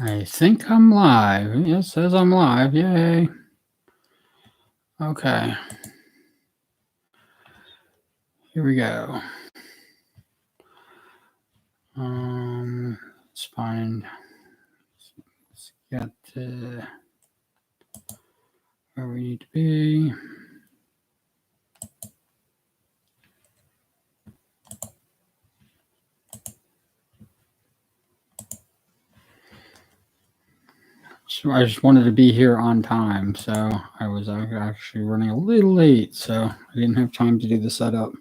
I think I'm live. It says I'm live. Yay. Okay. Here we go. Let's find. Let's get to where we need to be. So I just wanted to be here on time. So I was actually running a little late. So I didn't have time to do the setup.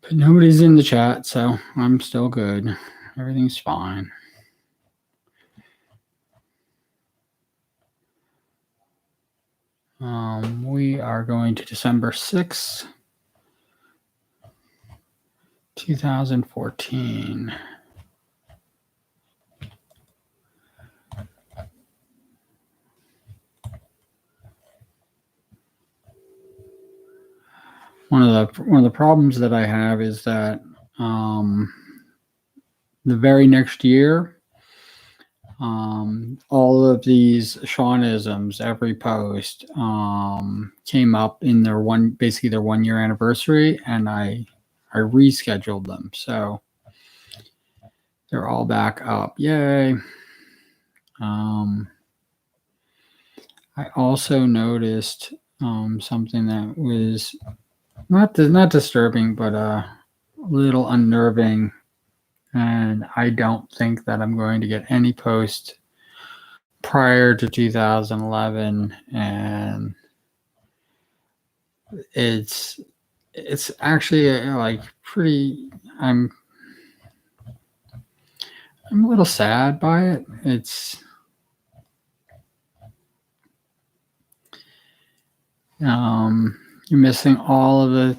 But nobody's in the chat, so I'm still good. Everything's fine. We are going to December 6th, 2014. One of the problems that I have is that the very next year, all of these Seanisms, every post came up in their basically their 1 year anniversary, and I rescheduled them, so they're all back up. Yay! I also noticed something that was not disturbing, but a little unnerving. And I don't think that I'm going to get any post prior to 2011. And it's actually like pretty. I'm a little sad by it. It's you're missing all of the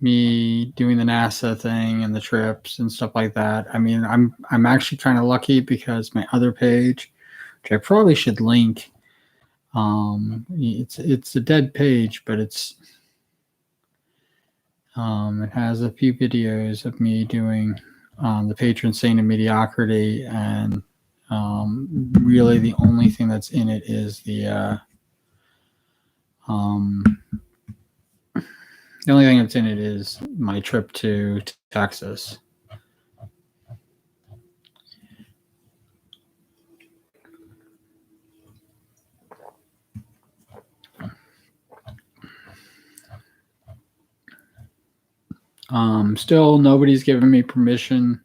me doing the NASA thing and the trips and stuff like that. I mean, I'm actually kind of lucky because my other page, which I probably should link, it's a dead page, but it has a few videos of me doing the patron saint of mediocrity, and really the only thing that's in it is the only thing that's in it is my trip to Texas. Still, nobody's given me permission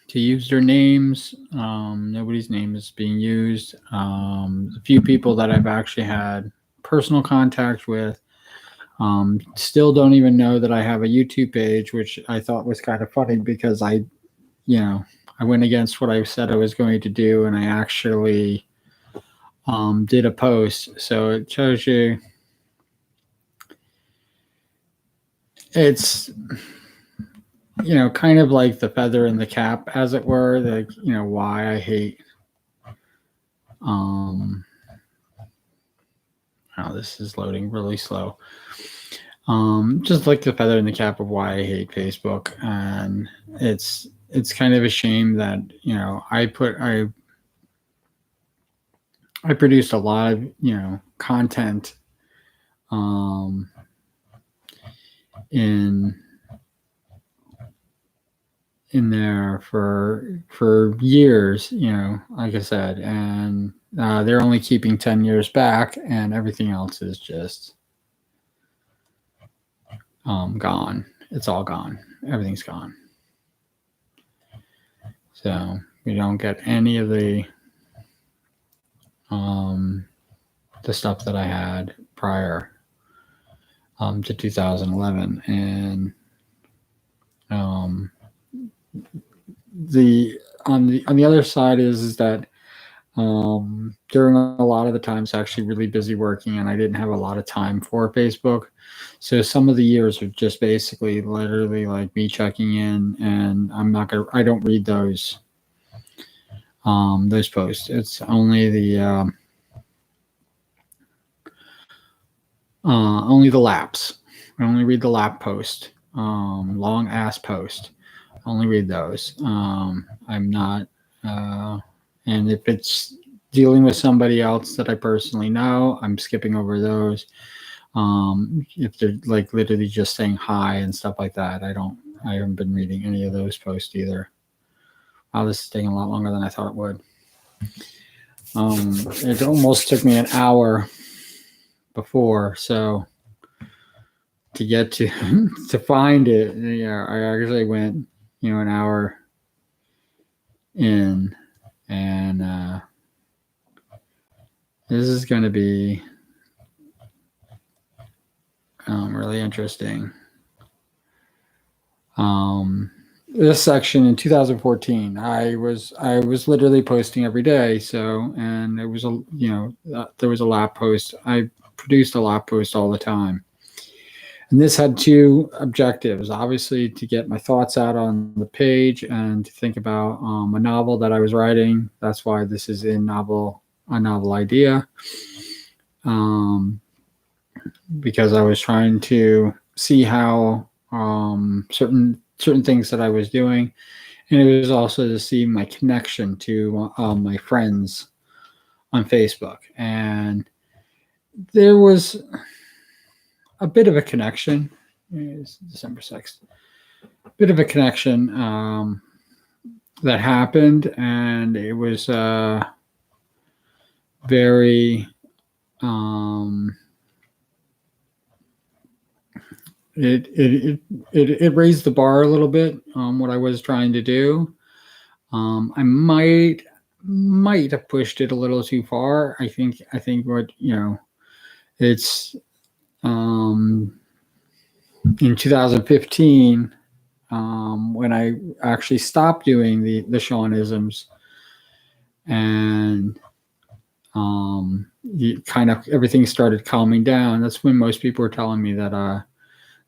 to use their names. Nobody's name is being used. A few people that I've actually had personal contact with still don't even know that I have a YouTube page, which I thought was kind of funny because I went against what I said I was going to do, and I actually did a post. So it shows you it's kind of like the feather in the cap, as it were. Like, why I hate oh, this is loading really slow. Just like the feather in the cap of why I hate Facebook. And it's kind of a shame that I produced a lot of content in there for years, like I said, and they're only keeping 10 years back, and everything else is just gone. It's all gone. Everything's gone. So we don't get any of the stuff that I had prior to 2011, and on the other side is that during a lot of the times actually really busy working, and I didn't have a lot of time for Facebook. So some of the years are just basically literally like me checking in, and I don't read those posts. It's only the Only the laps. I only read the lap post. Long ass post. Only read those. I'm not. And if it's dealing with somebody else that I personally know, I'm skipping over those. If they're like literally just saying hi and stuff like that, I haven't been reading any of those posts either. Wow, this is taking a lot longer than I thought it would. It almost took me an hour before, so to get to to find it, yeah, I actually went, an hour in, and this is going to be really interesting. This section in 2014, I was literally posting every day. So, and it was there was a lap post. I produced a lap post all the time. And this had two objectives, obviously to get my thoughts out on the page and to think about a novel that I was writing. That's why this is a novel idea. Because I was trying to see how certain things that I was doing, and it was also to see my connection to my friends on Facebook, and there was a bit of a connection. It's December 6th. A bit of a connection that happened, and it was very it raised the bar a little bit on what I was trying to do. I might have pushed it a little too far. I think what it's in 2015 when I actually stopped doing the Seanisms, and kind of everything started calming down. That's when most people were telling me that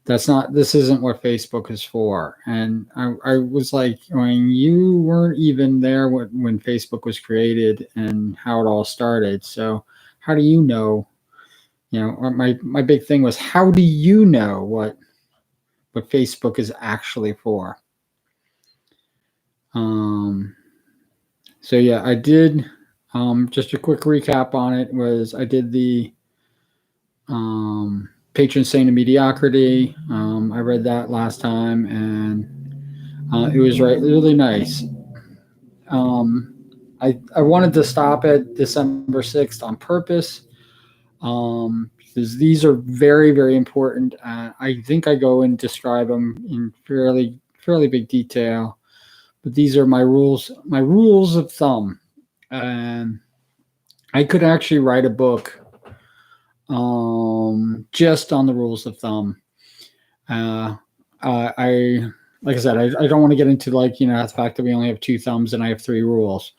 this isn't what Facebook is for. And I was like, you weren't even there when Facebook was created and how it all started. So how do you know? My big thing was, how do you know what Facebook is actually for? So yeah, I did. Just a quick recap on it was I did the Patron Saint of Mediocrity. I read that last time, and it was really nice. I wanted to stop at December 6th on purpose, because these are very, very important. I think I go and describe them in fairly big detail, but these are my rules of thumb. And I could actually write a book just on the rules of thumb. I like I said, I don't want to get into the fact that we only have two thumbs and I have three rules.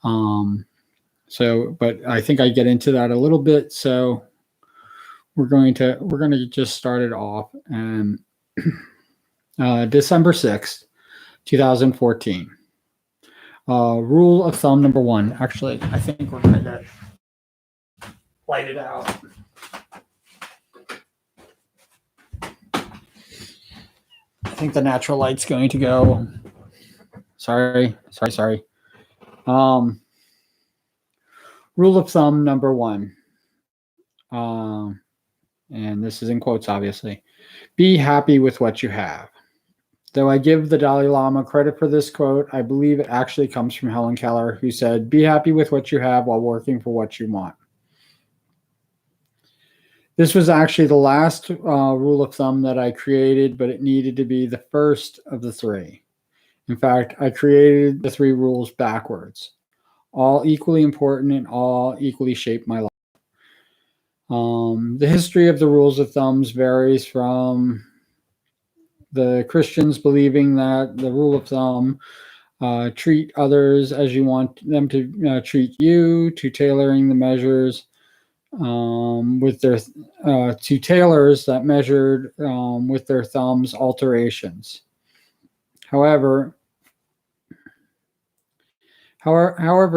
But I think I get into that a little bit. So we're going to just start it off. And December 6th, 2014. Rule of thumb number one. Actually, I think we're going to light it out. I think the natural light's going to go. Sorry. Rule of thumb number one. And this is in quotes, obviously. Be happy with what you have. Though I give the Dalai Lama credit for this quote, I believe it actually comes from Helen Keller, who said, be happy with what you have while working for what you want. This was actually the last rule of thumb that I created, but it needed to be the first of the three. In fact, I created the three rules backwards, all equally important and all equally shape my life. The history of the rules of thumbs varies from the Christians believing that the rule of thumb, treat others as you want them to treat you, to tailoring the measures with their to tailors that measured with their thumbs alterations. However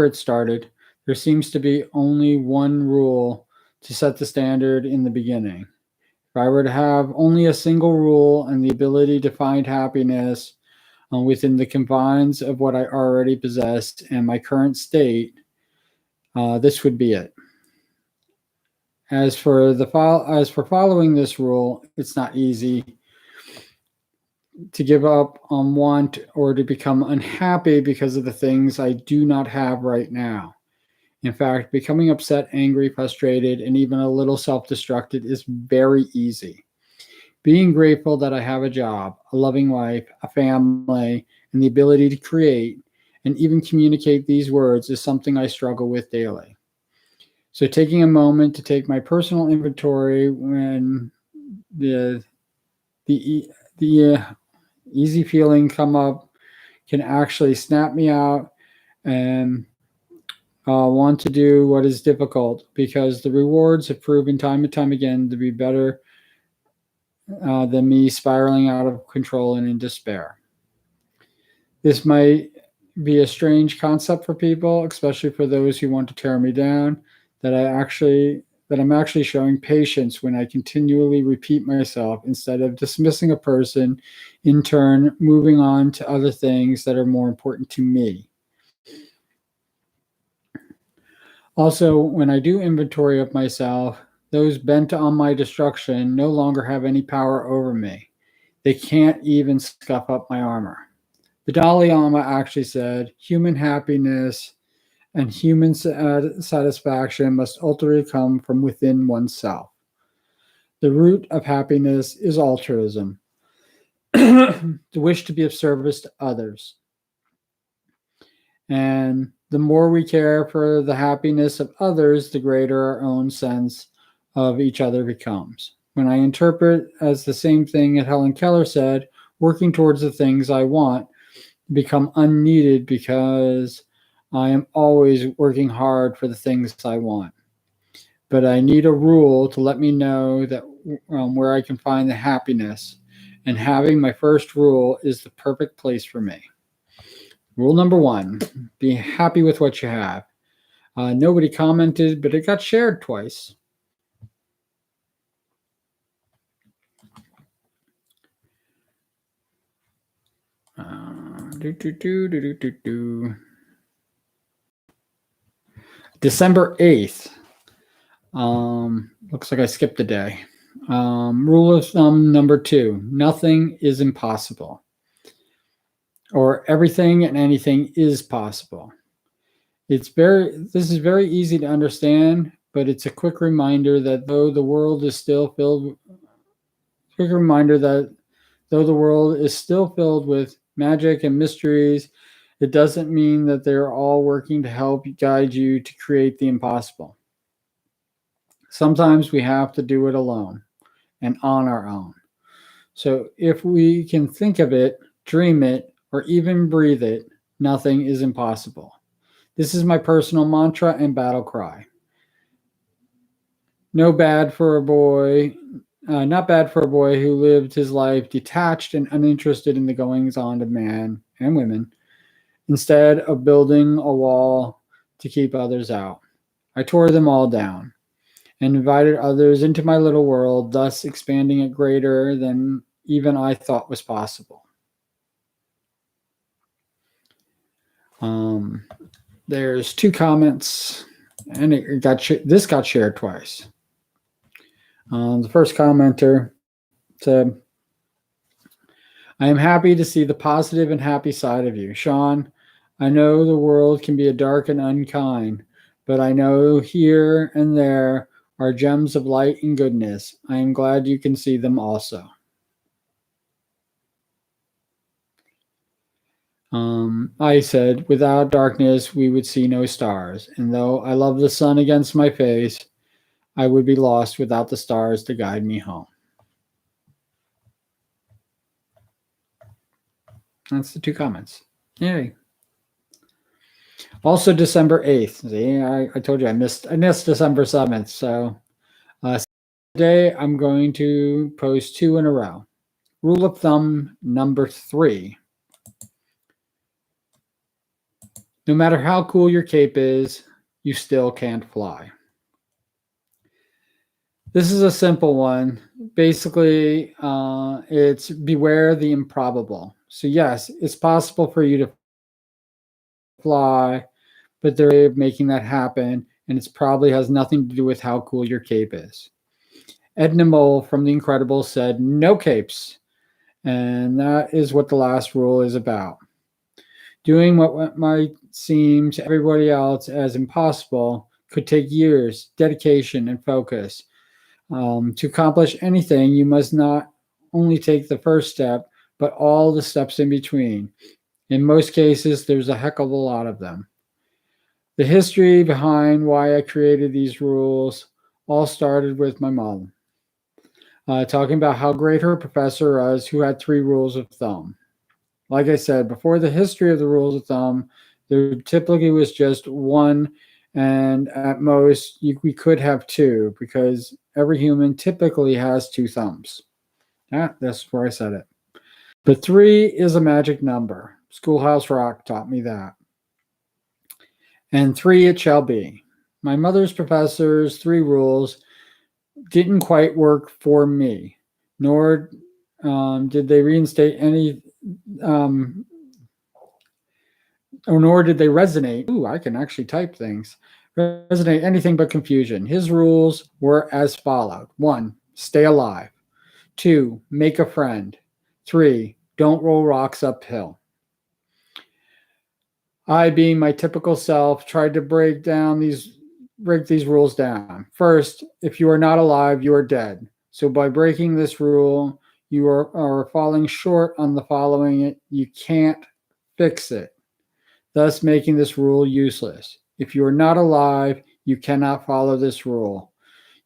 it started, there seems to be only one rule to set the standard in the beginning. If I were to have only a single rule and the ability to find happiness within the confines of what I already possessed and my current state, this would be it. As for following this rule, it's not easy to give up on want or to become unhappy because of the things I do not have right now. In fact, becoming upset, angry, frustrated, and even a little self-destructed is very easy. Being grateful that I have a job, a loving wife, a family, and the ability to create and even communicate these words is something I struggle with daily. So taking a moment to take my personal inventory when the easy feeling come up can actually snap me out and want to do what is difficult, because the rewards have proven time and time again to be better than me spiraling out of control and in despair. This might be a strange concept for people, especially for those who want to tear me down, that I'm actually showing patience when I continually repeat myself instead of dismissing a person, in turn moving on to other things that are more important to me. Also, when I do inventory of myself, those bent on my destruction no longer have any power over me. They can't even scuff up my armor. The Dalai Lama actually said, human happiness and human satisfaction must ultimately come from within oneself. The root of happiness is altruism, the wish to be of service to others. And the more we care for the happiness of others, the greater our own sense of each other becomes. When I interpret as the same thing that Helen Keller said, working towards the things I want become unneeded because I am always working hard for the things I want. But I need a rule to let me know that where I can find the happiness. And having my first rule is the perfect place for me. Rule number 1, be happy with what you have. Nobody commented, but it got shared twice. December 8th. Looks like I skipped a day. Rule of thumb number 2, nothing is impossible. Or everything and anything is possible. This is very easy to understand, but it's a quick reminder that though the world is still filled with magic and mysteries, it doesn't mean that they're all working to help guide you to create the impossible. Sometimes we have to do it alone and on our own. So if we can think of it, dream it, or even breathe it, nothing is impossible. This is my personal mantra and battle cry. Not bad for a boy who lived his life detached and uninterested in the goings-on of man and women, instead of building a wall to keep others out. I tore them all down and invited others into my little world, thus expanding it greater than even I thought was possible. There's 2 comments, and this got shared twice. The first commenter said, I am happy to see the positive and happy side of you. Sean, I know the world can be a dark and unkind, but I know here and there are gems of light and goodness. I am glad you can see them also. I said, without darkness, we would see no stars. And though I love the sun against my face, I would be lost without the stars to guide me home. That's the 2 comments. Yay. Also December 8th. See, I told you I missed December 7th. So today I'm going to post 2 in a row. Rule of thumb number 3. No matter how cool your cape is, you still can't fly. This is a simple one. Basically, it's beware the improbable. So yes, it's possible for you to fly, but there's a way of making that happen, and it probably has nothing to do with how cool your cape is. Edna Mole from The Incredibles said, "No capes," and that is what the last rule is about. Doing what might seem to everybody else as impossible could take years, dedication, and focus. To accomplish anything, you must not only take the first step, but all the steps in between. In most cases, there's a heck of a lot of them. The history behind why I created these rules all started with my mom, talking about how great her professor was, who had 3 rules of thumb. Like I said, before the history of the rules of thumb, there typically was just one, and at most, we could have 2 because every human typically has 2 thumbs. Yeah, that's where I said it. But 3 is a magic number. Schoolhouse Rock taught me that. And 3 it shall be. My mother's professor's 3 rules didn't quite work for me, nor did they reinstate any, or nor did they resonate. Ooh, I can actually type things. Resonate anything but confusion. His rules were as followed: 1, stay alive. 2, make a friend. 3, don't roll rocks uphill. I, being my typical self, tried to break these rules down. First, if you are not alive, you are dead. So by breaking this rule, you are falling short on the following it. You can't fix it, thus making this rule useless. If you are not alive, you cannot follow this rule.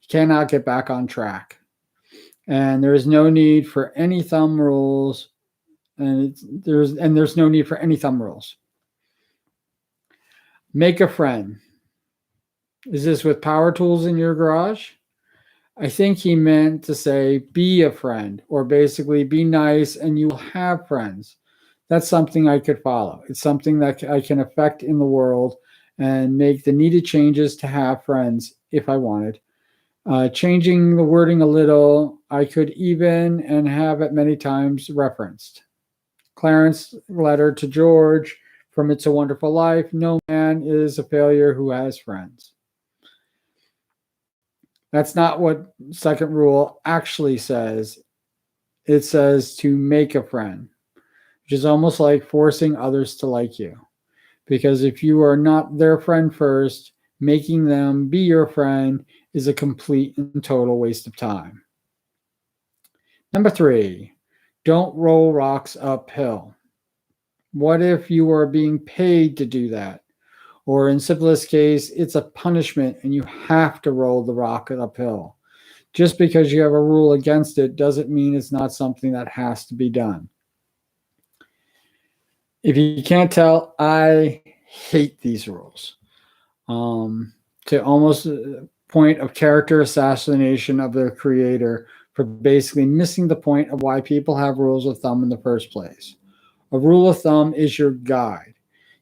You cannot get back on track. And there is no need for any thumb rules. And there's no need for any thumb rules. Make a friend. Is this with power tools in your garage? I think he meant to say be a friend, or basically be nice and you will have friends. That's something I could follow. It's something that I can affect in the world and make the needed changes to have friends if I wanted. Changing the wording a little, I could even and have it many times referenced. Clarence's letter to George from It's a Wonderful Life: no man is a failure who has friends. That's not what second rule actually says. It says to make a friend, which is almost like forcing others to like you. Because if you are not their friend first, making them be your friend is a complete and total waste of time. Number 3, don't roll rocks uphill. What if you are being paid to do that? Or in simplest case, it's a punishment and you have to roll the rock uphill. Just because you have a rule against it doesn't mean it's not something that has to be done. If you can't tell, I hate these rules. To almost a point of character assassination of their creator for basically missing the point of why people have rules of thumb in the first place. A rule of thumb is your guide.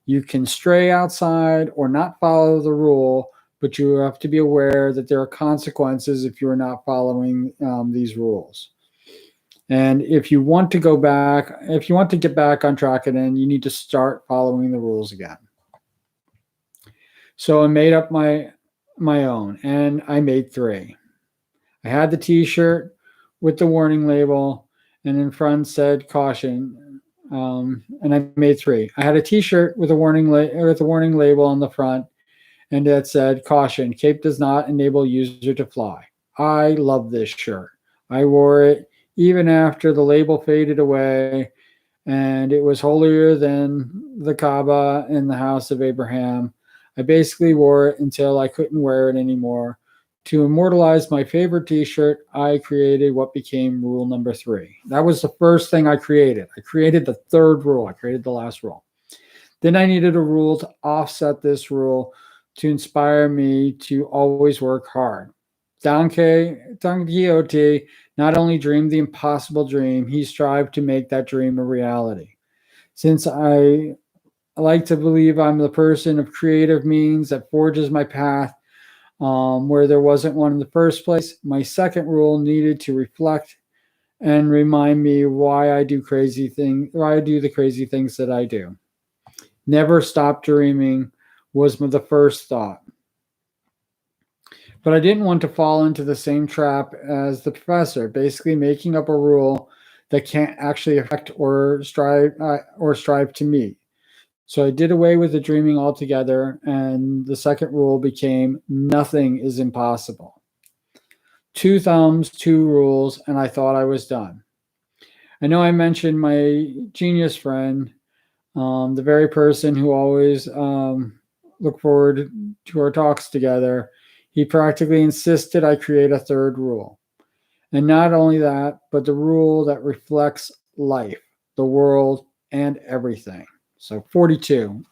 You can stray outside or not follow the rule, but you have to be aware that there are consequences if you're not following these rules. And if you want to get back on track again, you need to start following the rules again. So I made up my own, and I made 3. I had the T-shirt with the warning label, and in front said caution. And I made 3. I had a T-shirt with a warning label on the front, and it said caution: cape does not enable user to fly. I love this shirt. I wore it even after the label faded away, and it was holier than the Kaaba in the house of Abraham. I basically wore it until I couldn't wear it anymore. To immortalize my favorite T-shirt, I created what became rule number 3. That was the first thing I created. I created the 3rd rule. I created the last rule. Then I needed a rule to offset this rule to inspire me to always work hard. Don Quixote not only dreamed the impossible dream, he strived to make that dream a reality. Since I like to believe I'm the person of creative means that forges my path, where there wasn't one in the first place. My second rule needed to reflect and remind me why I do the crazy things that I do. Never stop dreaming was the first thought. But I didn't want to fall into the same trap as the professor, basically making up a rule that can't actually affect or strive to meet. So I did away with the dreaming altogether, and the second rule became nothing is impossible. 2 thumbs, 2 rules, and I thought I was done. I know I mentioned my genius friend, the very person who always look forward to our talks together. He practically insisted I create a third rule. And not only that, but the rule that reflects life, the world, and everything. So 42.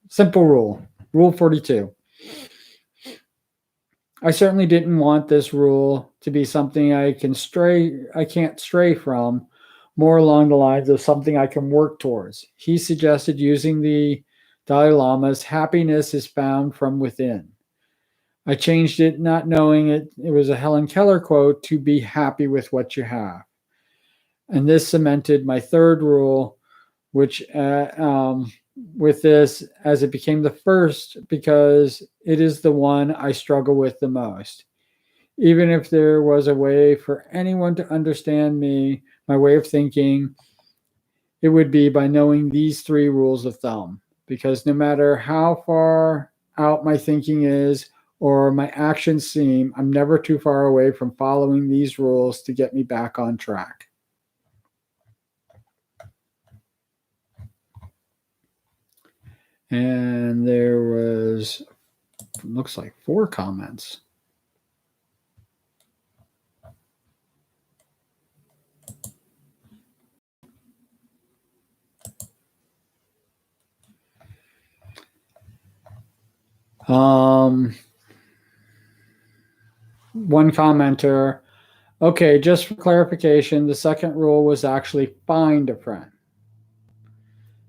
Simple rule. Rule 42. I certainly didn't want this rule to be something I can't stray from, more along the lines of something I can work towards. He suggested using the Dalai Lama's happiness is found from within. I changed it, not knowing it was a Helen Keller quote, to be happy with what you have. And this cemented my third rule, which with this, as it became the first, because it is the one I struggle with the most. Even if there was a way for anyone to understand me, my way of thinking, it would be by knowing these 3 rules of thumb. Because no matter how far out my thinking is or my actions seem, I'm never too far away from following these rules to get me back on track. And there was, looks like 4 comments. One commenter, okay, just for clarification, the second rule was actually find a friend.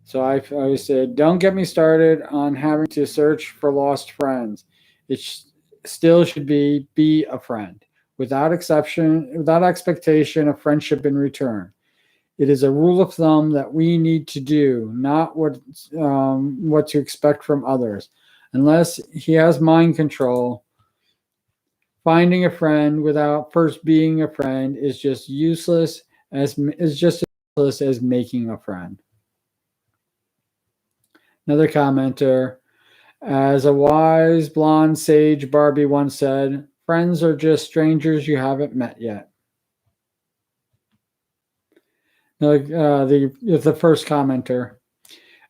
So I said, don't get me started on having to search for lost friends. It still should be a friend, without expectation of friendship in return. It is a rule of thumb that we need to do, not what to expect from others. Unless he has mind control, finding a friend without first being a friend is just useless as making a friend. Another commenter, as a wise blonde sage Barbie once said, friends are just strangers you haven't met yet. The first commenter,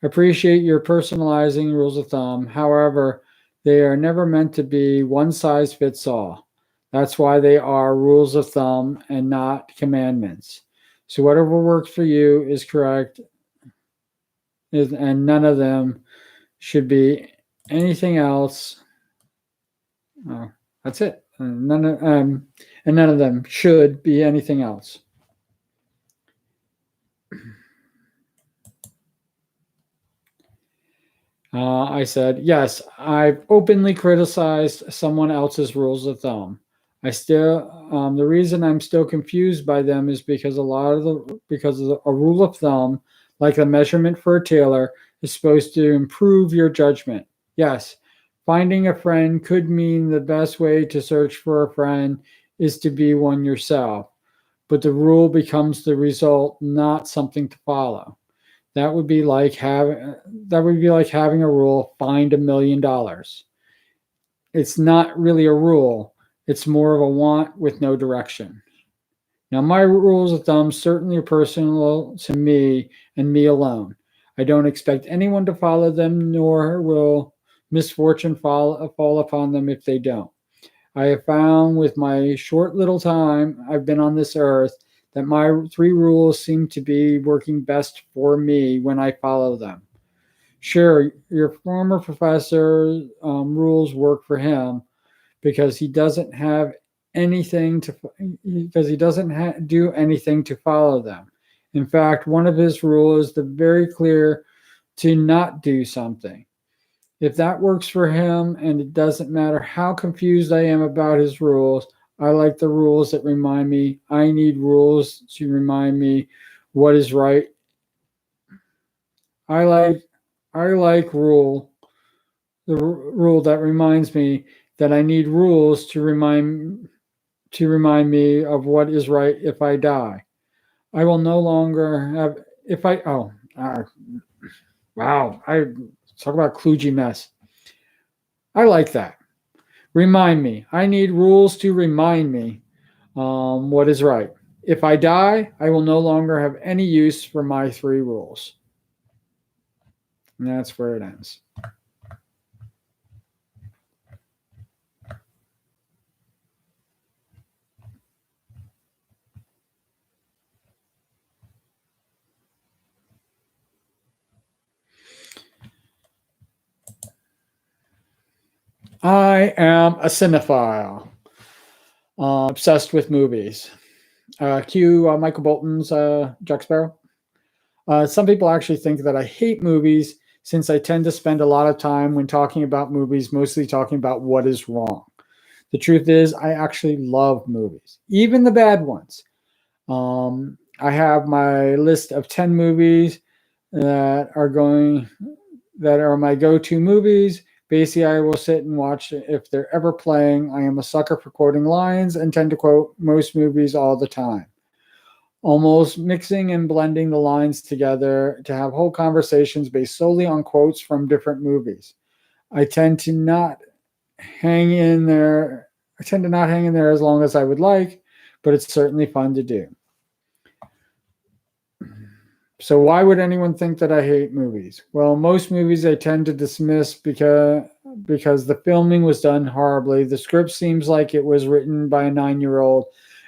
appreciate your personalizing rules of thumb. However, they are never meant to be one size fits all. That's why they are rules of thumb and not commandments. So whatever works for you is correct, and none of them should be anything else. Oh, that's it. And none of them should be anything else. I said, yes, I've openly criticized someone else's rules of thumb. The reason I'm still confused by them is because a rule of thumb, like a measurement for a tailor, is supposed to improve your judgment. Yes, finding a friend could mean the best way to search for a friend is to be one yourself, but the rule becomes the result, not something to follow. That would be like having a rule, find $1 million. It's not really a rule. It's more of a want with no direction. Now, my rules of thumb certainly are personal to me and me alone. I don't expect anyone to follow them, nor will misfortune fall upon them if they don't. I have found with my short little time I've been on this earth that my 3 rules seem to be working best for me when I follow them. Sure, your former professor's rules work for him because he doesn't do anything to follow them. In fact, one of his rules is very clear to not do something. If that works for him and it doesn't matter how confused I am about his rules, I like the rules that remind me. I need rules to remind me what is right. I like I like rule that reminds me that I need rules to remind me of what is right if I die. I will no longer have if I wow, I talk about kludgy mess. I like that. Remind me. I need rules to remind me what is right. If I die, I will no longer have any use for my three rules. And that's where it ends. I am a cinephile, obsessed with movies. Cue Michael Bolton's Jack Sparrow. Some people actually think that I hate movies since I tend to spend a lot of time when talking about movies, mostly talking about what is wrong. The truth is, I actually love movies, even the bad ones. I have my list of 10 movies that are going that are my go-to movies. Basically, I will sit and watch if they're ever playing. I am a sucker for quoting lines and tend to quote most movies all the time. Almost mixing and blending the lines together to have whole conversations based solely on quotes from different movies. I tend to not hang in there. I tend to not hang in there as long as I would like, but it's certainly fun to do. So why would anyone think that I hate movies? Well, most movies I tend to dismiss because the filming was done horribly. The script seems like it was written by a 9-year-old,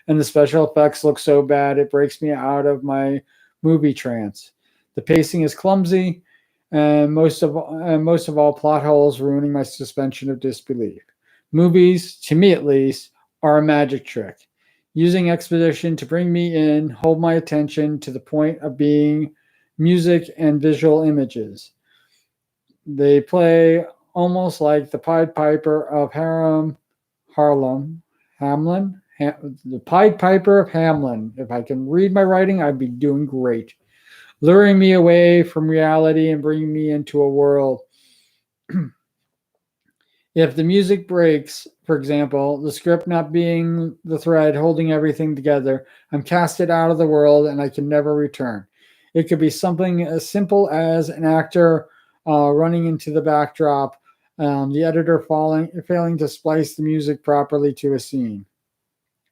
and the special effects look so bad it breaks me out of my movie trance. The pacing is clumsy, and most of all, plot holes ruining my suspension of disbelief. Movies, to me at least, are a magic trick, using exposition to bring me in, hold my attention to the point of being music and visual images. They play almost like the Pied Piper of Hamlin. The Pied Piper of Hamlin. If I can read my writing, I'd be doing great. Luring me away from reality and bringing me into a world. If the music breaks, for example, the script not being the thread holding everything together, I'm casted out of the world and I can never return. It could be something as simple as an actor running into the backdrop, the editor failing to splice the music properly to a scene.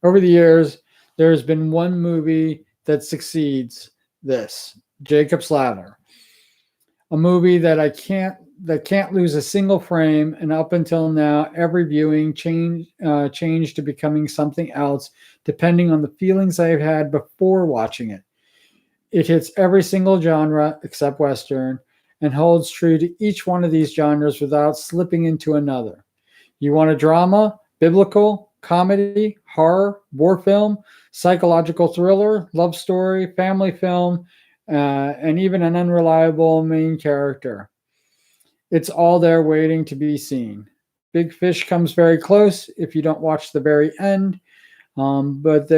Over the years, there's been one movie that succeeds this, Jacob's Ladder, a movie that can't lose a single frame, and up until now, every viewing changed to becoming something else, depending on the feelings I've had before watching it. It hits every single genre except Western, and holds true to each one of these genres without slipping into another. You want a drama, biblical, comedy, horror, war film, psychological thriller, love story, family film, and even an unreliable main character. It's all there waiting to be seen. Big Fish comes very close if you don't watch the very end, but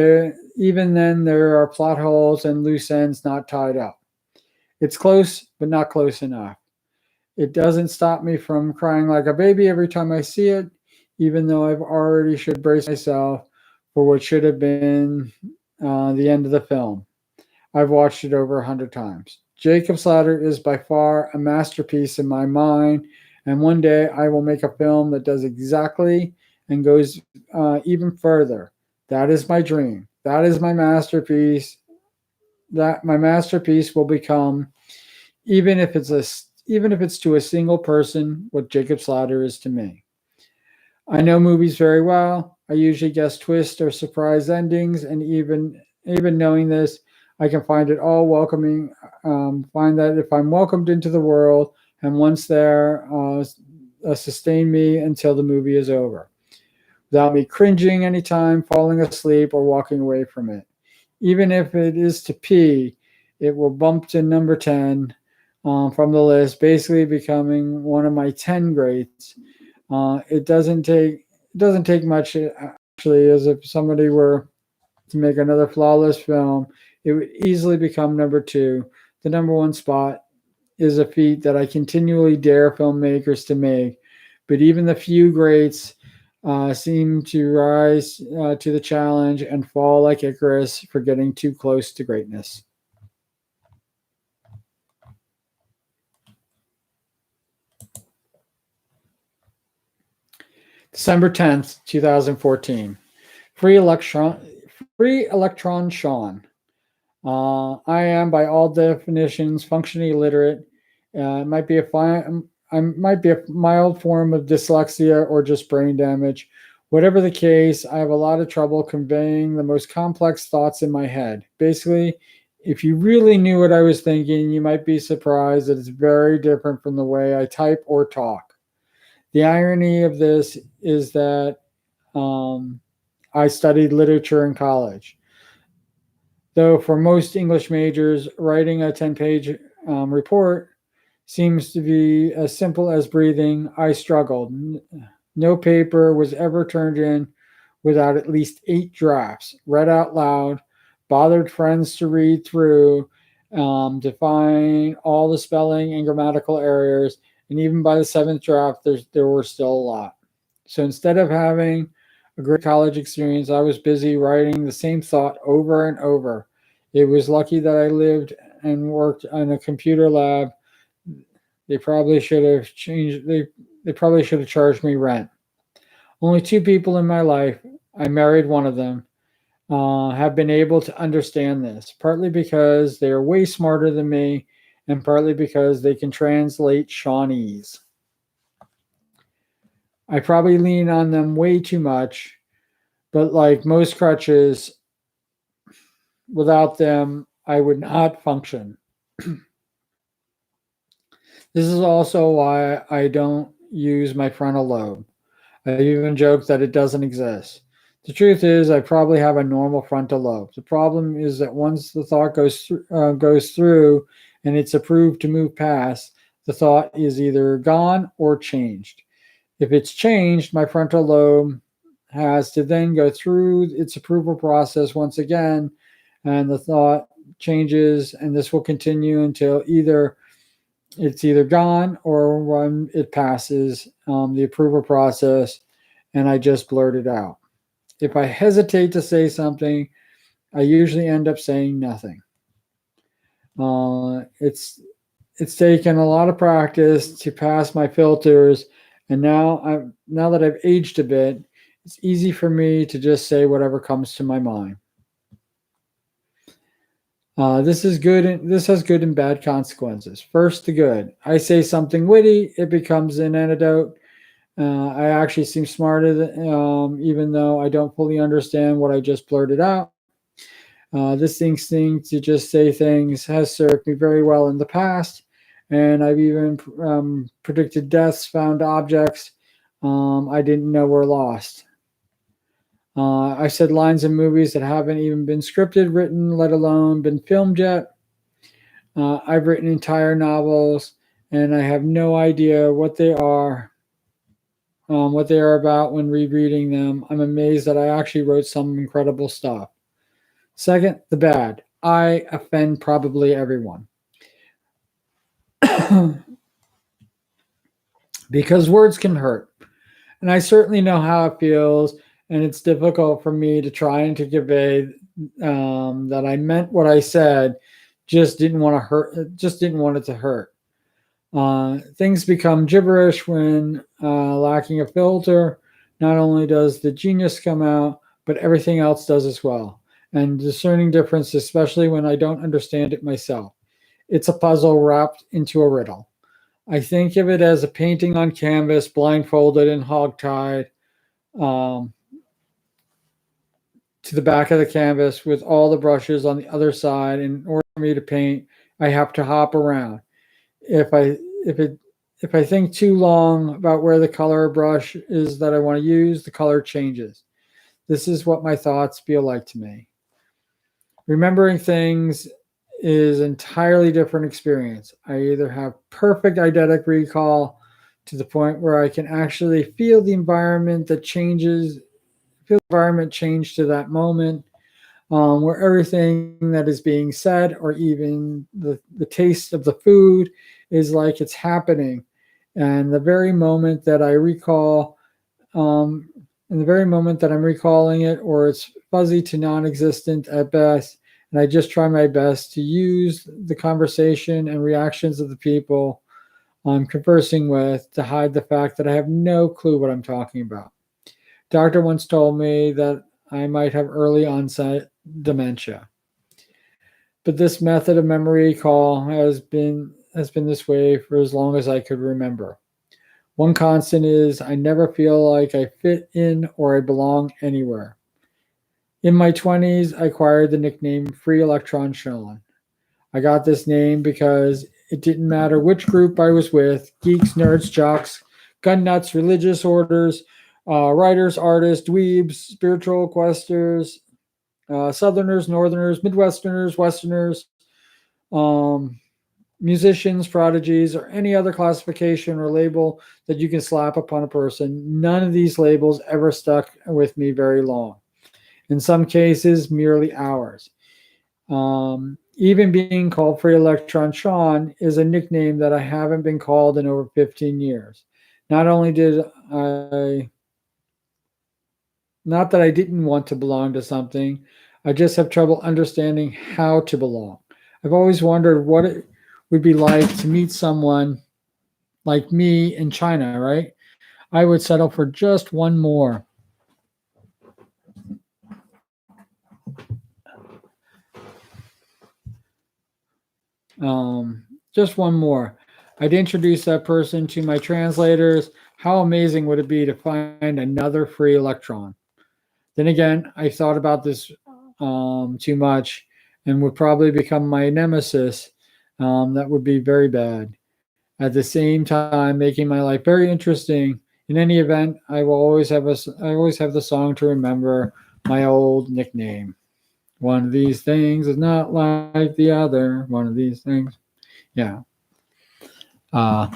even then there are plot holes and loose ends not tied up. It's close, but not close enough. It doesn't stop me from crying like a baby every time I see it, even though I've already should brace myself for what should have been the end of the film. I've watched it over 100 times. Jacob's Ladder is by far a masterpiece in my mind, and one day I will make a film that does exactly and goes even further. That is my dream. That is my masterpiece. That my masterpiece will become, even if it's to a single person, what Jacob's Ladder is to me. I know movies very well. I usually guess twist or surprise endings, and even knowing this, I can find it all welcoming. Find that if I'm welcomed into the world, and once there, sustain me until the movie is over, without me cringing anytime, falling asleep, or walking away from it. Even if it is to pee, it will bump to number 10 from the list, basically becoming one of my 10 greats. It doesn't take much actually, as if somebody were to make another flawless film, it would easily become number two. The number one spot is a feat that I continually dare filmmakers to make, but even the few greats seem to rise to the challenge and fall like Icarus for getting too close to greatness. December 10th, 2014. Free Electron, Free Electron Sean. I am, by all definitions, functionally illiterate. It might be I might be a mild form of dyslexia or just brain damage. Whatever the case, I have a lot of trouble conveying the most complex thoughts in my head. Basically, if you really knew what I was thinking, you might be surprised that it's very different from the way I type or talk. The irony of this is that I studied literature in college. Though for most English majors, writing a 10-page report seems to be as simple as breathing, I struggled. No paper was ever turned in without at least 8 drafts, read out loud, bothered friends to read through, to find all the spelling and grammatical errors, and even by the 7th draft, there were still a lot. So instead of having a great college experience, I was busy writing the same thought over and over. It was lucky that I lived and worked in a computer lab. They probably should have changed. They probably should have charged me rent. Only 2 people in my life, I married one of them, have been able to understand this. Partly because they are way smarter than me, and partly because they can translate Shawneese. I probably lean on them way too much, but like most crutches, without them, I would not function. This is also why I don't use my frontal lobe. I even joke that it doesn't exist. The truth is, I probably have a normal frontal lobe. The problem is that once the thought goes through and it's approved to move past, the thought is either gone or changed. If it's changed, my frontal lobe has to then go through its approval process once again, and the thought changes, and this will continue until it's either gone or when it passes the approval process and I just blurt it out. If I hesitate to say something, I usually end up saying nothing. It's taken a lot of practice to pass my filters, and now that I've aged a bit, it's easy for me to just say whatever comes to my mind. This has good and bad consequences. First, the good. I say something witty, it becomes an antidote. I actually seem smarter even though I don't fully understand what I just blurted out. This instinct to just say things has served me very well in the past, and I've even predicted deaths, found objects I didn't know were lost. I said lines in movies that haven't even been scripted, written, let alone been filmed yet. I've written entire novels, and I have no idea what they are about when rereading them. I'm amazed that I actually wrote some incredible stuff. Second, the bad. I offend probably everyone. Because words can hurt. And I certainly know how it feels, and it's difficult for me to try and to convey that I meant what I said, just didn't want it to hurt. Things become gibberish when lacking a filter. Not only does the genius come out, but everything else does as well. And discerning difference, especially when I don't understand it myself. It's a puzzle wrapped into a riddle. I think of it as a painting on canvas, blindfolded and hogtied to the back of the canvas with all the brushes on the other side. In order for me to paint, I have to hop around. If I think too long about where the color brush is that I want to use, the color changes. This is what my thoughts feel like to me. Remembering things is entirely different experience. I either have perfect eidetic recall to the point where I can actually feel the environment that changes, feel the environment change to that moment, where everything that is being said or even the taste of the food is like it's happening. And the very moment that I recall, um, in the very moment that I'm recalling it, or it's fuzzy to non existent at best, and I just try my best to use the conversation and reactions of the people I'm conversing with to hide the fact that I have no clue what I'm talking about. Doctor once told me that I might have early onset dementia. But this method of memory recall has been this way for as long as I could remember. One constant is I never feel like I fit in or I belong anywhere. In my 20s, I acquired the nickname Free Electron Sean. I got this name because it didn't matter which group I was with, geeks, nerds, jocks, gun nuts, religious orders, writers, artists, dweebs, spiritual questers, Southerners, Northerners, Midwesterners, Westerners, um, musicians, prodigies, or any other classification or label that you can slap upon a person. None of these labels ever stuck with me very long. In some cases, merely hours. Even being called Free Electron Sean is a nickname that I haven't been called in over 15 years. Not only did I, not that I didn't want to belong to something, I just have trouble understanding how to belong. I've always wondered what it would be like to meet someone like me in China, right? I would settle for just one more. Just one more. I'd introduce that person to my translators. How amazing would it be to find another free electron? Then again, I thought about this too much and would probably become my nemesis. That would be very bad. At the same time, making my life very interesting. In any event, I always have the song to remember my old nickname. One of these things is not like the other. One of these things, yeah. Uh,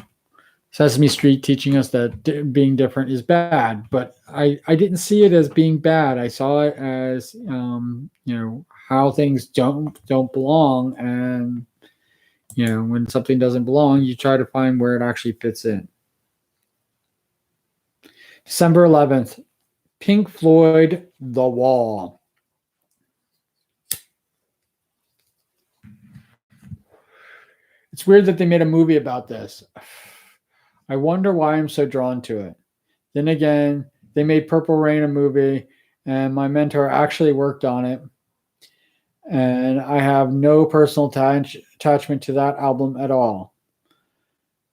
Sesame Street teaching us that being different is bad, but I didn't see it as being bad. I saw it as how things don't belong, and when something doesn't belong, you try to find where it actually fits in. December 11th, Pink Floyd, The Wall. It's weird that they made a movie about this. I wonder why I'm so drawn to it. Then again, they made Purple Rain a movie, and my mentor actually worked on it. And I have no personal attachment to that album at all.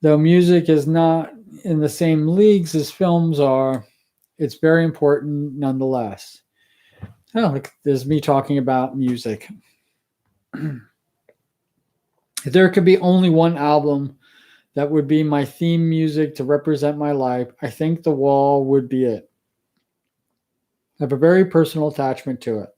Though music is not in the same leagues as films are, it's very important nonetheless. Oh, look, there's me talking about music. If there could be only one album that would be my theme music to represent my life, I think The Wall would be it. I have a very personal attachment to it.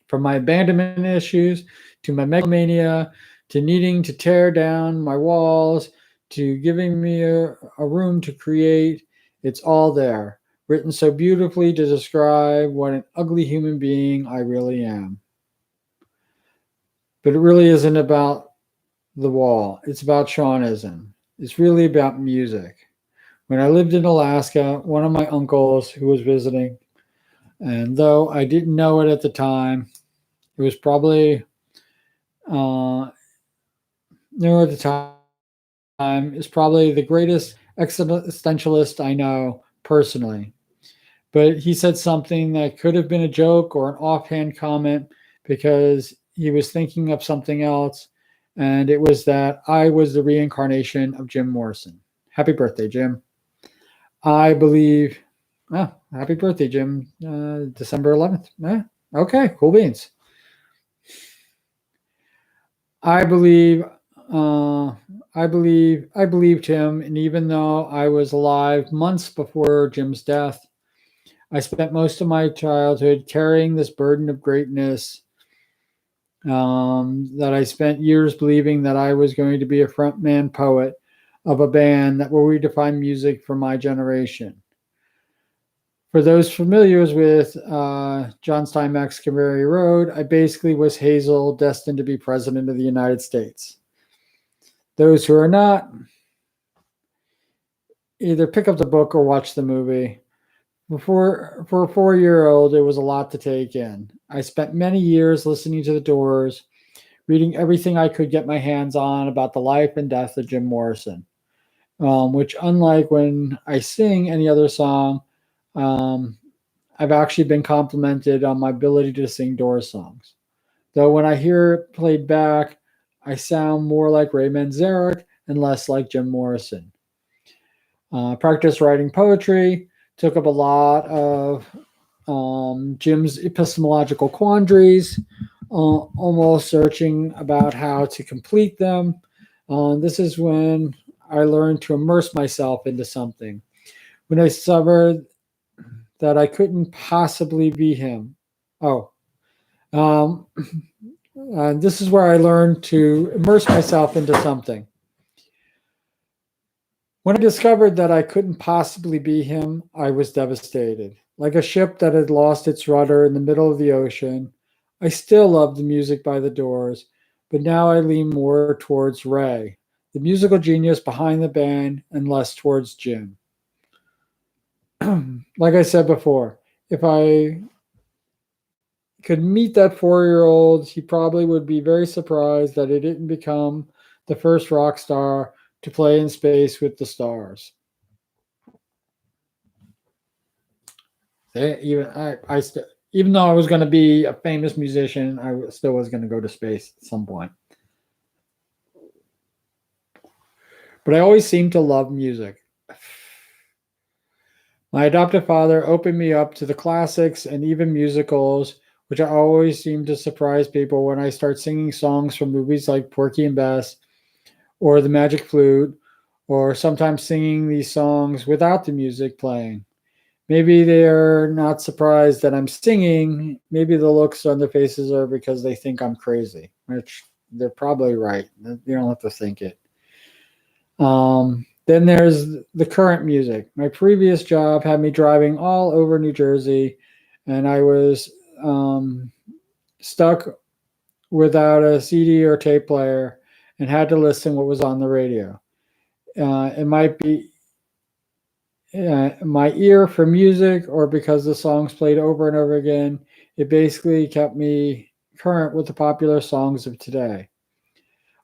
From my abandonment issues to my megalomania to needing to tear down my walls to giving me a room to create, it's all there, written so beautifully to describe what an ugly human being I really am. But it really isn't about the wall. It's about Shawnism. It's really about music. When I lived in Alaska, one of my uncles who was visiting, and though I didn't know it at the time, it was probably at the time is probably the greatest existentialist I know personally. But he said something that could have been a joke or an offhand comment because he was thinking of something else, and it was that I was the reincarnation of Jim Morrison. Happy birthday, Jim. I believe. Oh, happy birthday, Jim. December 11th. Okay, cool beans. I believe. I believed him, and even though I was alive months before Jim's death, I spent most of my childhood carrying this burden of greatness that I spent years believing that I was going to be a frontman poet of a band that will redefine music for my generation. For those familiar with John Steinbeck's Canary Road, I basically was Hazel, destined to be president of the United States. Those who are not, either pick up the book or watch the movie. For a 4-year-old, it was a lot to take in. I spent many years listening to the Doors, reading everything I could get my hands on about the life and death of Jim Morrison, which, unlike when I sing any other song, um, I've actually been complimented on my ability to sing Doors songs. Though when I hear it played back, I sound more like Ray Manzarek and less like Jim Morrison. Practice writing poetry, took up a lot of Jim's epistemological quandaries, almost searching about how to complete them. This is when I learned to immerse myself into something. When I discovered that I couldn't possibly be him. Oh, um, this is where I learned to immerse myself into something. When I discovered that I couldn't possibly be him, I was devastated. Like a ship that had lost its rudder in the middle of the ocean, I still love the music by the Doors, but now I lean more towards Ray, the musical genius behind the band, and less towards Jim. Like I said before, if I could meet that 4-year-old, he probably would be very surprised that he didn't become the first rock star to play in space with the stars. Even though I was going to be a famous musician, I still was going to go to space at some point. But I always seemed to love music. My adoptive father opened me up to the classics and even musicals, which I always seem to surprise people when I start singing songs from movies like Porky and Bess or The Magic Flute, or sometimes singing these songs without the music playing. Maybe they're not surprised that I'm singing. Maybe the looks on their faces are because they think I'm crazy, which they're probably right. You don't have to think it. Then there's the current music. My previous job had me driving all over New Jersey, and I was stuck without a CD or tape player and had to listen what was on the radio. It might be my ear for music or because the songs played over and over again. It basically kept me current with the popular songs of today.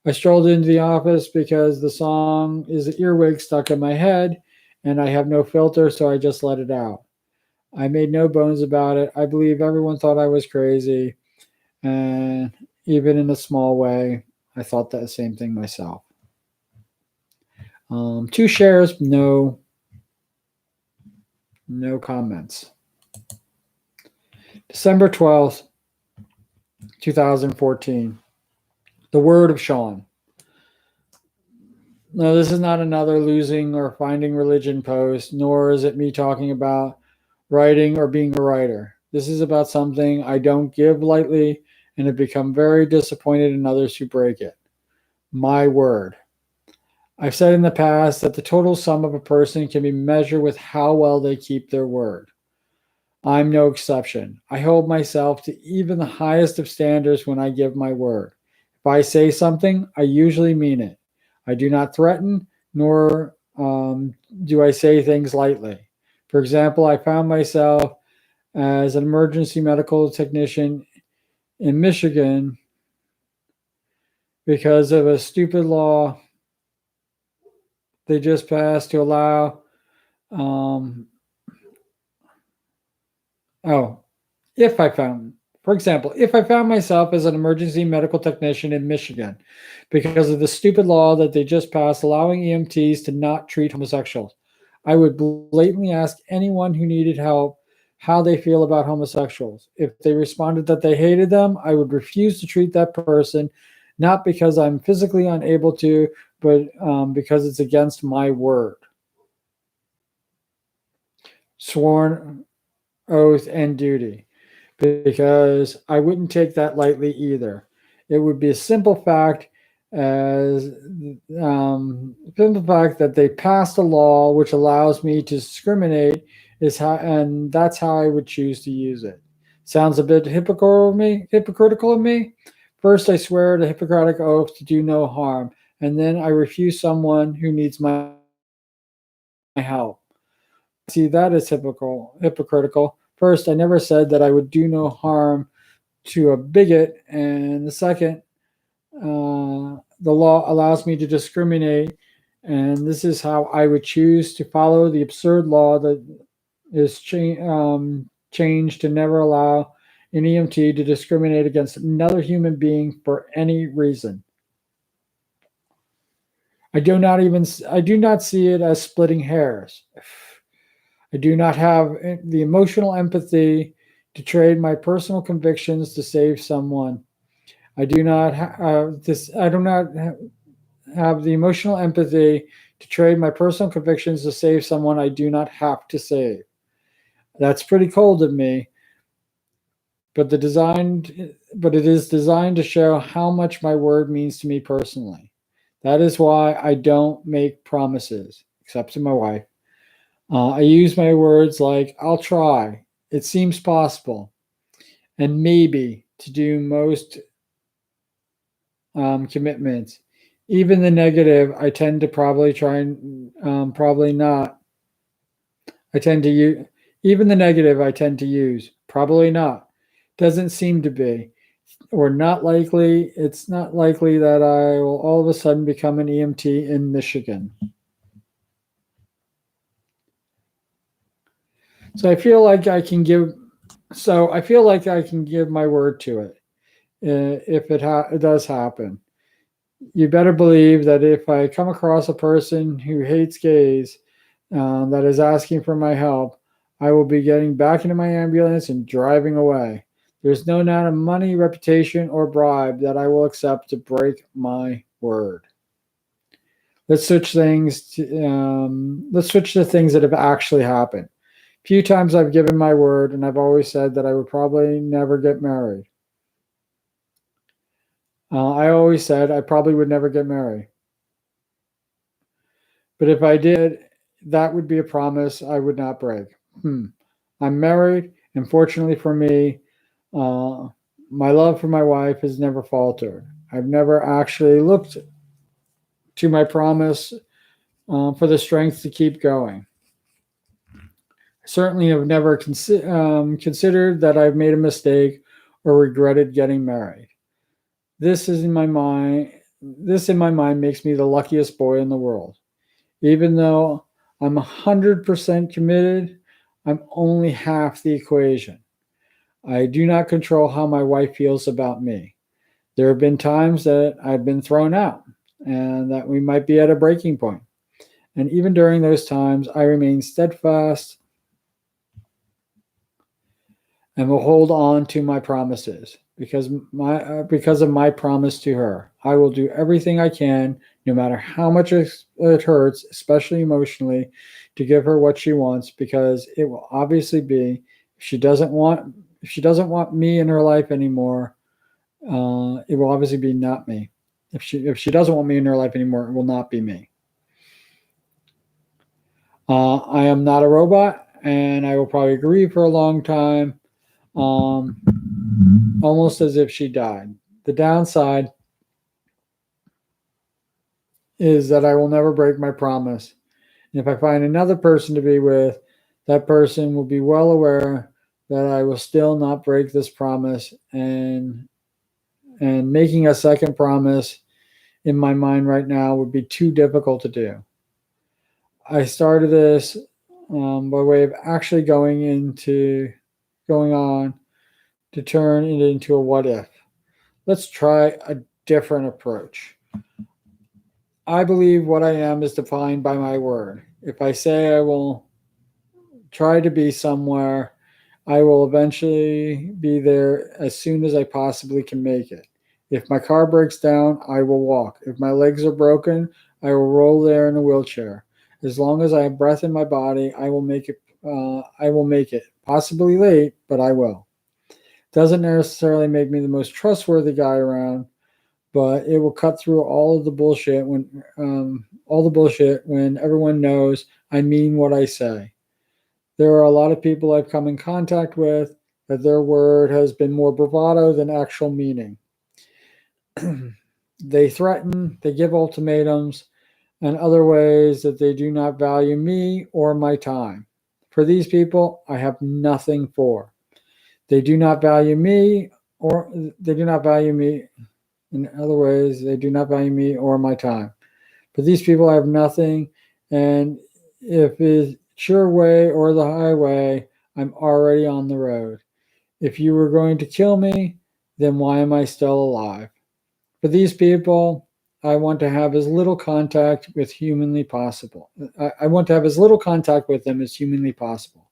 I strolled into the office because the song is an earwig stuck in my head and I have no filter, so I just let it out. I made no bones about it. I believe everyone thought I was crazy, and even in a small way, I thought that same thing myself. 2 shares, no comments. December 12th, 2014. The Word of Sean. No, this is not another losing or finding religion post, nor is it me talking about writing or being a writer. This is about something I don't give lightly and have become very disappointed in others who break it. My word. I've said in the past that the total sum of a person can be measured with how well they keep their word. I'm no exception. I hold myself to even the highest of standards when I give my word. If I say something, I usually mean it. I do not threaten, nor do I say things lightly. For example, I found myself as an emergency medical technician in Michigan because of a stupid law they just passed to allow if I found myself as an emergency medical technician in Michigan because of the stupid law that they just passed allowing EMTs to not treat homosexuals, I would blatantly ask anyone who needed help how they feel about homosexuals. If they responded that they hated them, I would refuse to treat that person, not because I'm physically unable to, but because it's against my word. Sworn oath and duty. Because I wouldn't take that lightly either. It would be a simple fact as simple fact that they passed a law which allows me to discriminate and that's how I would choose to use it. Sounds a bit hypocritical of me. First, I swear the Hippocratic oath to do no harm, and then I refuse someone who needs my help. See, that is hypocritical. First, I never said that I would do no harm to a bigot, and the second, the law allows me to discriminate, and this is how I would choose to follow the absurd law that is changed to never allow an EMT to discriminate against another human being for any reason. I do not see it as splitting hairs. I do not have the emotional empathy to trade my personal convictions to save someone. I do not have the emotional empathy to trade my personal convictions to save someone I do not have to save. That's pretty cold of me, but it is designed to show how much my word means to me personally. That is why I don't make promises, except to my wife. I use my words like, I'll try, it seems possible, and maybe to do most commitments. Even the negative, I tend to probably try and probably not. I tend to use even the negative. I tend to use probably not. Doesn't seem to be, or not likely. It's not likely that I will all of a sudden become an EMT in Michigan. So I feel like I can give. So I feel like I can give my word to it if it does happen. You better believe that if I come across a person who hates gays that is asking for my help, I will be getting back into my ambulance and driving away. There's no amount of money, reputation, or bribe that I will accept to break my word. Let's switch to things that have actually happened. A few times I've given my word, and I've always said that I would probably never get married. I always said I probably would never get married. But if I did, that would be a promise I would not break. I'm married, and fortunately for me, my love for my wife has never faltered. I've never actually looked to my promise for the strength to keep going. I certainly have never considered that I've made a mistake or regretted getting married. This in my mind makes me the luckiest boy in the world. Even though I'm 100% committed, I'm only half the equation. I do not control how my wife feels about me. There have been times that I've been thrown out and that we might be at a breaking point. And even during those times, I remain steadfast and will hold on to my promises because of my promise to her. I will do everything I can, no matter how much it hurts, especially emotionally, to give her what she wants, because it will obviously be if she doesn't want me in her life anymore, it will obviously be not me. If she doesn't want me in her life anymore, it will not be me. I am not a robot, and I will probably grieve for a long time, almost as if she died. The downside is that I will never break my promise. And if I find another person to be with, that person will be well aware that I will still not break this promise, and making a second promise in my mind right now would be too difficult to do. I started this by way of actually going on to turn it into a what if. Let's try a different approach. I believe what I am is defined by my word. If I say I will try to be somewhere, I will eventually be there as soon as I possibly can make it. If my car breaks down, I will walk. If my legs are broken, I will roll there in a wheelchair. As long as I have breath in my body, I will make it. Possibly late, but I will. Doesn't necessarily make me the most trustworthy guy around, but it will cut through all the bullshit when everyone knows I mean what I say. There are a lot of people I've come in contact with that their word has been more bravado than actual meaning. They threaten, they give ultimatums, and other ways that they do not value me or my time. For these people, I have nothing for. They do not value me, or they do not value me. In other ways, they do not value me or my time. For these people, I have nothing, and if it's your way or the highway, I'm already on the road. If you were going to kill me, then why am I still alive? For these people, I want to have as little contact with humanly possible. I want to have as little contact with them as humanly possible.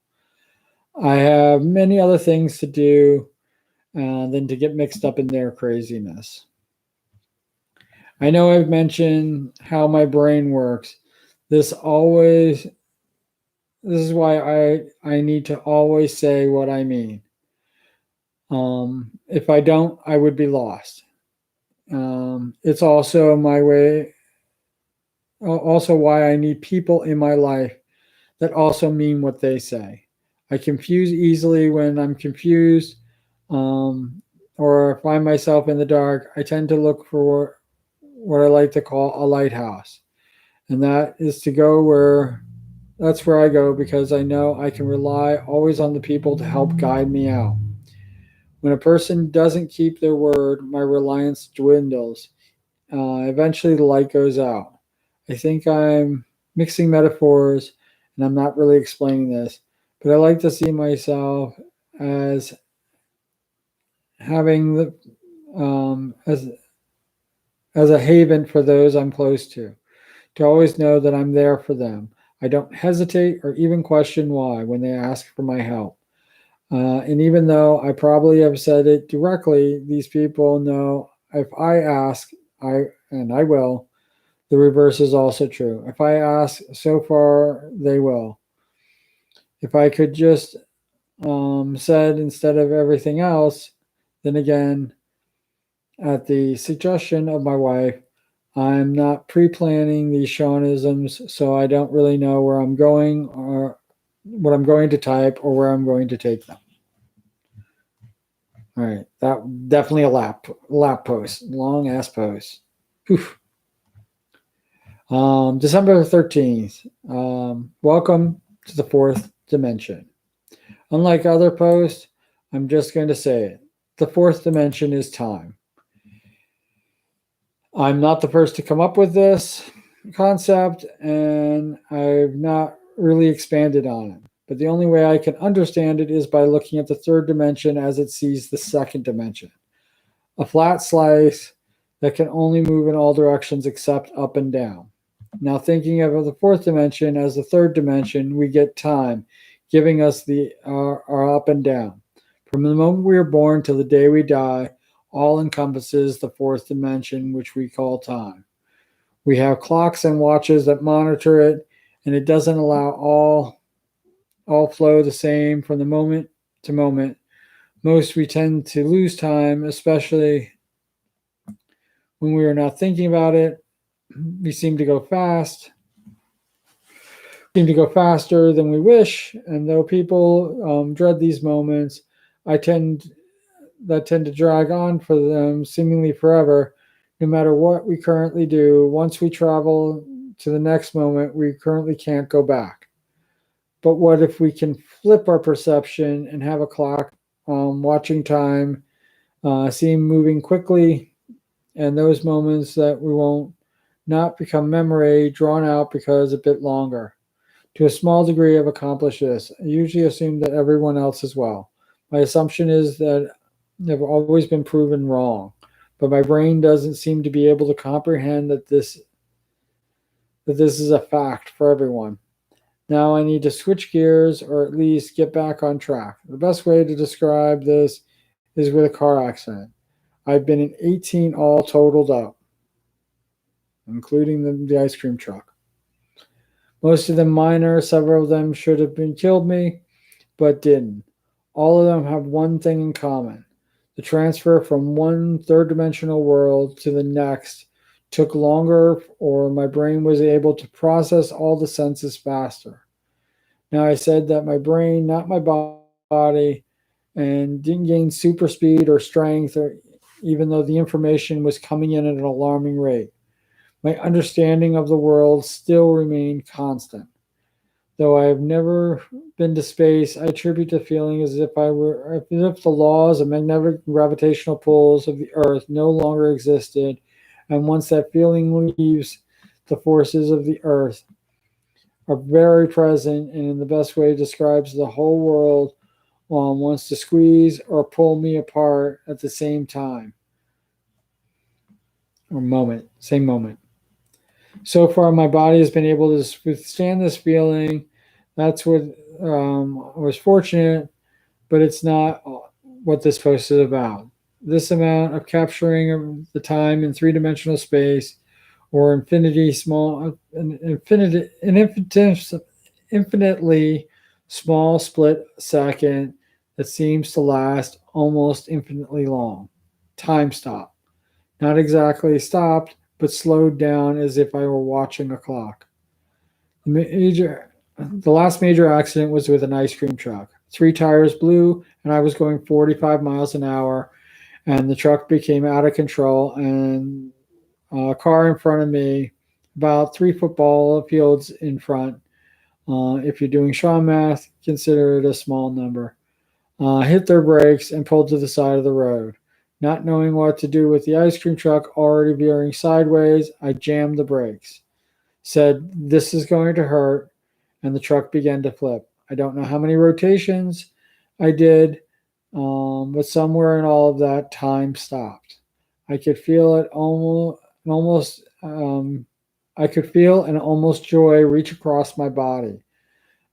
I have many other things to do than to get mixed up in their craziness. I know I've mentioned how my brain works. This is why I need to always say what I mean. If I don't, I would be lost. It's also my way, also why I need people in my life that also mean what they say. I confuse easily when I'm confused, or find myself in the dark. I tend to look for what I like to call a lighthouse, and that is to go where that's where I go because I know I can rely always on the people to help guide me out. When a person doesn't keep their word, my reliance dwindles. Eventually, the light goes out. I think I'm mixing metaphors and I'm not really explaining this, but I like to see myself as having the as a haven for those I'm close to always know that I'm there for them. I don't hesitate or even question why when they ask for my help. And even though I probably have said it directly, these people know if I ask, I will. The reverse is also true. If I ask, so far they will. If I could just said instead of everything else, then again, at the suggestion of my wife, I'm not pre-planning these Shawnisms, so I don't really know where I'm going or what I'm going to type or where I'm going to take them. All right, that definitely a lap post, long ass post. Oof. December 13th. Welcome to the fourth dimension. Unlike other posts, I'm just going to say it. The fourth dimension is time. I'm not the first to come up with this concept, and I've not really expanded on it. But the only way I can understand it is by looking at the third dimension as it sees the second dimension. A flat slice that can only move in all directions except up and down. Now, thinking of the fourth dimension as the third dimension, we get time, giving us our up and down. From the moment we are born to the day we die, all encompasses the fourth dimension, which we call time. We have clocks and watches that monitor it, and it doesn't allow all flow the same from the moment to moment. Most we tend to lose time, especially when we are not thinking about it. We seem to go faster than we wish, and though people dread these moments, I tend to drag on for them seemingly forever. No matter what we currently do, once we travel to the next moment, we currently can't go back. But what if we can flip our perception and have a clock watching time, seem moving quickly, and those moments that we won't not become memory drawn out because a bit longer. To a small degree, I've accomplished this. I usually assume that everyone else as well. My assumption is that they've always been proven wrong, but my brain doesn't seem to be able to comprehend that this is a fact for everyone. Now I need to switch gears or at least get back on track. The best way to describe this is with a car accident. I've been in 18 all totaled up, including the ice cream truck. Most of them minor, several of them should have been killed me, but didn't. All of them have one thing in common. The transfer from one third dimensional world to the next took longer, or my brain was able to process all the senses faster. Now, I said that my brain, not my body, and didn't gain super speed or strength, or even though the information was coming in at an alarming rate. My understanding of the world still remained constant. Though I have never been to space, I attribute the feeling as if the laws of magnetic and gravitational pulls of the Earth no longer existed, and once that feeling leaves, the forces of the Earth are very present, and in the best way describes the whole world wants to squeeze or pull me apart at the same time or moment, same moment. So far, my body has been able to withstand this feeling. That's what I was fortunate, but it's not what this post is about. This amount of capturing the time in three-dimensional space, or infinitely small split second that seems to last almost infinitely long. Time stop. Not exactly stopped, but slowed down as if I were watching a clock. The last major accident was with an ice cream truck. Three tires blew, and I was going 45 miles an hour, and the truck became out of control, and a car in front of me, about 3 football fields in front. If you're doing Shaw math, consider it a small number. Hit their brakes and pulled to the side of the road. Not knowing what to do with the ice cream truck already veering sideways, I jammed the brakes. Said, "This is going to hurt," and the truck began to flip. I don't know how many rotations I did, but somewhere in all of that, time stopped. I could feel it almost. I could feel an almost joy reach across my body.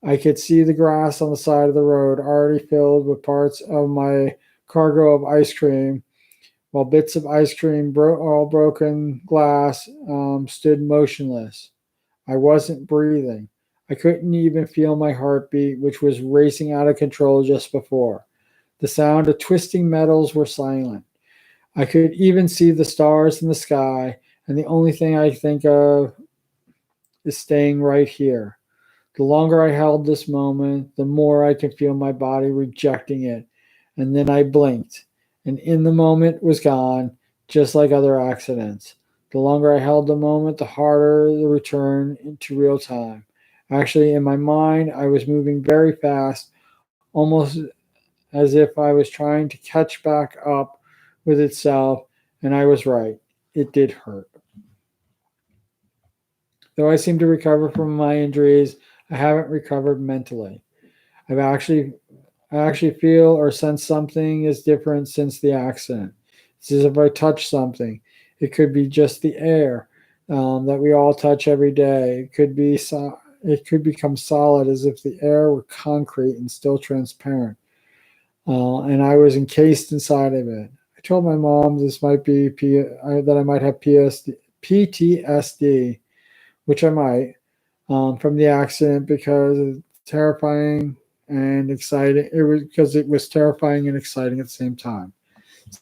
I could see the grass on the side of the road already filled with parts of my cargo of ice cream, while bits of ice cream, all broken glass, stood motionless. I wasn't breathing. I couldn't even feel my heartbeat, which was racing out of control just before. The sound of twisting metals were silent. I could even see the stars in the sky, and the only thing I think of is staying right here. The longer I held this moment, the more I could feel my body rejecting it. And then I blinked, and in the moment was gone, just like other accidents. The longer I held the moment, the harder the return into real time. Actually, in my mind, I was moving very fast, almost as if I was trying to catch back up with itself, and I was right. It did hurt. Though I seem to recover from my injuries, I haven't recovered mentally. I've actually I actually feel or sense something is different since the accident. It's as if I touch something. It could be just the air that we all touch every day. It could become solid, as if the air were concrete and still transparent. And I was encased inside of it. I told my mom this might be that I might have PTSD, which I might, from the accident, because it's terrifying and exciting. It was because it was terrifying and exciting at the same time.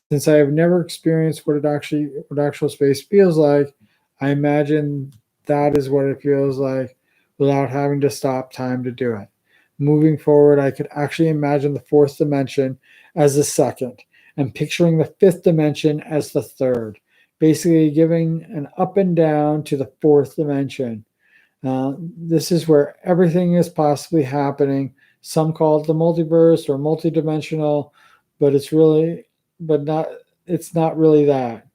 Since I have never experienced what actual space feels like, I imagine that is what it feels like without having to stop time to do it. Moving forward, I could actually imagine the fourth dimension as the second, and picturing the fifth dimension as the third, basically giving an up and down to the fourth dimension. This is where everything is possibly happening. Some call it the multiverse or multidimensional, but not. It's not really that.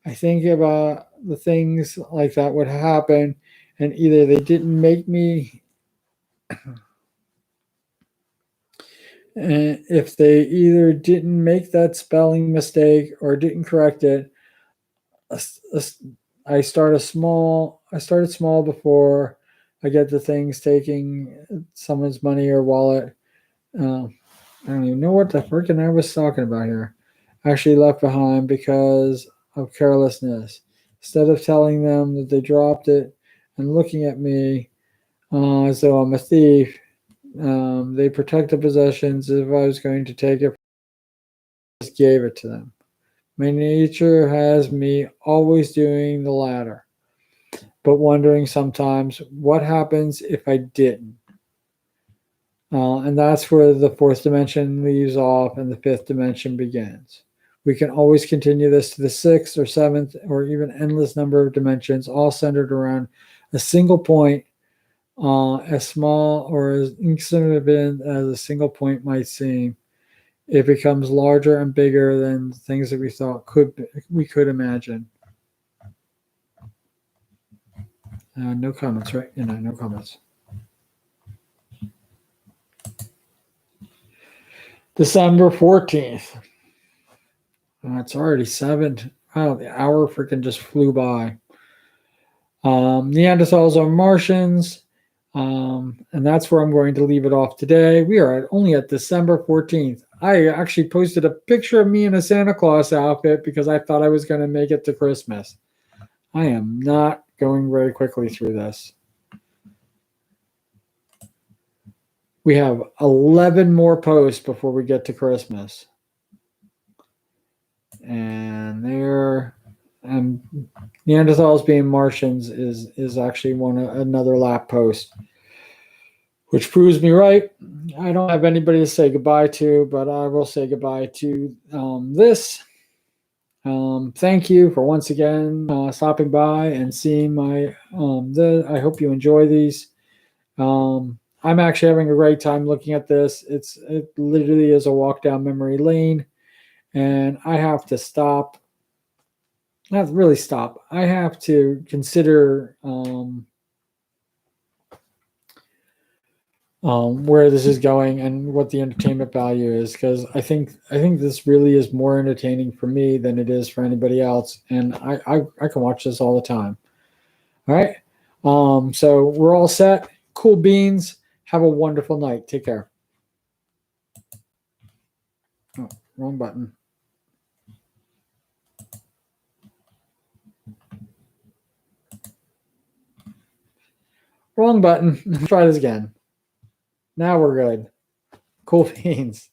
I think about the things like that would happen, and either they didn't make me, if they either didn't make that spelling mistake or didn't correct it. I start a small. I started small before I get the things taking someone's money or wallet. Uh, I don't even know what the freaking I was talking about here. Actually left behind because of carelessness. Instead of telling them that they dropped it and looking at me as though I'm a thief, they protect the possessions if I was going to take it just gave it to them. My nature has me always doing the latter, but wondering sometimes what happens if I didn't. And that's where the fourth dimension leaves off and the fifth dimension begins. We can always continue this to the sixth or seventh or even endless number of dimensions, all centered around a single point, as small or as insignificant as a single point might seem. It becomes larger and bigger than things that we thought we could imagine. No comments, right? No comments. December 14th. It's already 7. Wow, the hour freaking just flew by. Neanderthals are Martians. And that's where I'm going to leave it off today. We are only at December 14th. I actually posted a picture of me in a Santa Claus outfit because I thought I was going to make it to Christmas. I am not going very quickly through this. We have 11 more posts before we get to Christmas. And there, Neanderthals being Martians is actually another lap post, which proves me right. I don't have anybody to say goodbye to, but I will say goodbye to this. Thank you for once again stopping by and seeing my. I hope you enjoy these. I'm actually having a great time looking at this. It literally is a walk down memory lane, and I have to stop. Not really stop. I have to consider where this is going and what the entertainment value is, because I think this really is more entertaining for me than it is for anybody else, and I can watch this all the time. All right, so we're all set. Cool beans. Have a wonderful night. Take care. Oh, wrong button. Wrong button. Let's try this again. Now we're good. Cool beans.